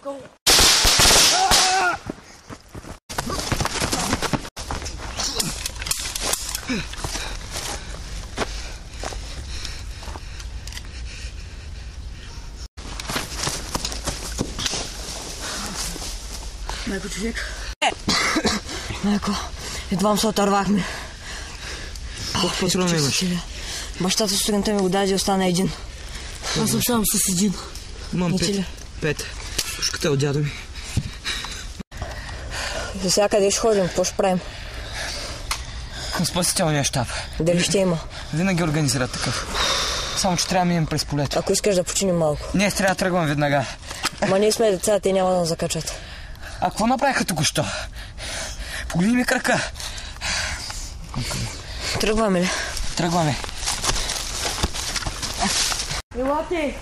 Откъл. Майко, човек. Майко, едвам се отървахме. Колко патрона имаш? Бащата сутринта ми го даде и остана един. Аз съм само с един. Имам пет. Пушката е от дядо ми. За сега къде ще ходим? Какво ще правим? Към спасителния щаб. Дали ще има? Винаги организират такъв. Само че трябва да минем през полето. Ако искаш да починим малко. Не, трябва да тръгвам веднага. Ама ние сме деца, те няма да закачат. А какво направиха току-що? Погледни ми крака. Тръгваме ли? Тръгваме. Елате!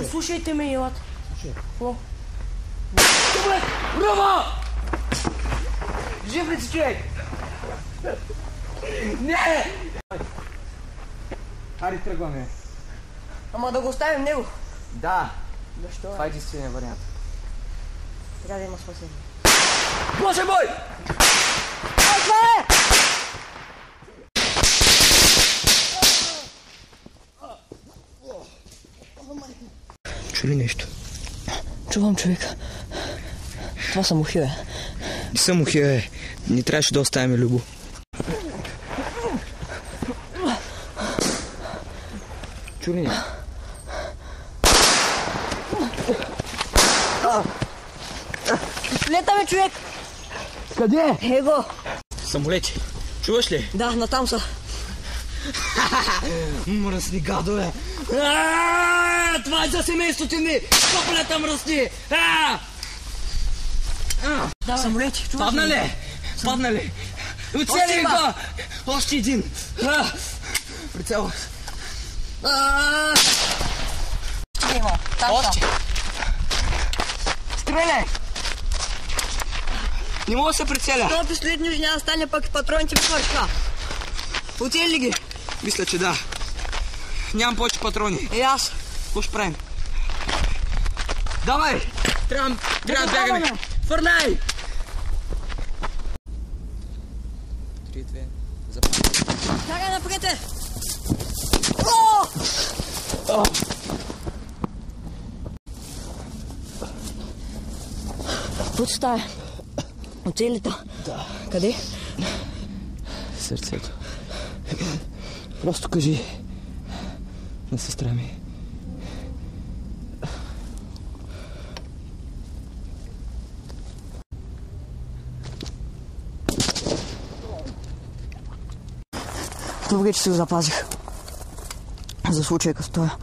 Слушайте ме, елате. Какво? Браво! Жив ли си, човек? Не! Ари, тръгваме. Ама да го оставим него. Да. Защо? Това е единствения вариант. Трябва да има спасение. Боже мой! Чули нещо? Чувам човека. Това са мухи, бе. Не са мухи, бе. Не трябваше да оставим Любо. Чули нещо? Летаме, човек! Къде? Его! Самолети. Чуваш ли? Да, натам са. Мръсни гадове. Това е за семейството ми! Топлята мръсни! Самолети, чуваш Падна ли? Падна ли? Оцели го! Още един! Прицел! Има, там Още! Стреляй! Не мога да се прицеля! Това пистолет ни няма да стане, пък и патроните ви свършка. Оцели ли ги? Мисля, че да. Нямам повече патрони. И аз. Какво ще правим? Давай! Трябва да бягаме! Фърнай! 3-2, започвай. Чакай напред! Тут стая. Оцелита? Да. Къде? Сърцето. Просто кажи на сестра ми. Добре, че си го запазих. За случай като това.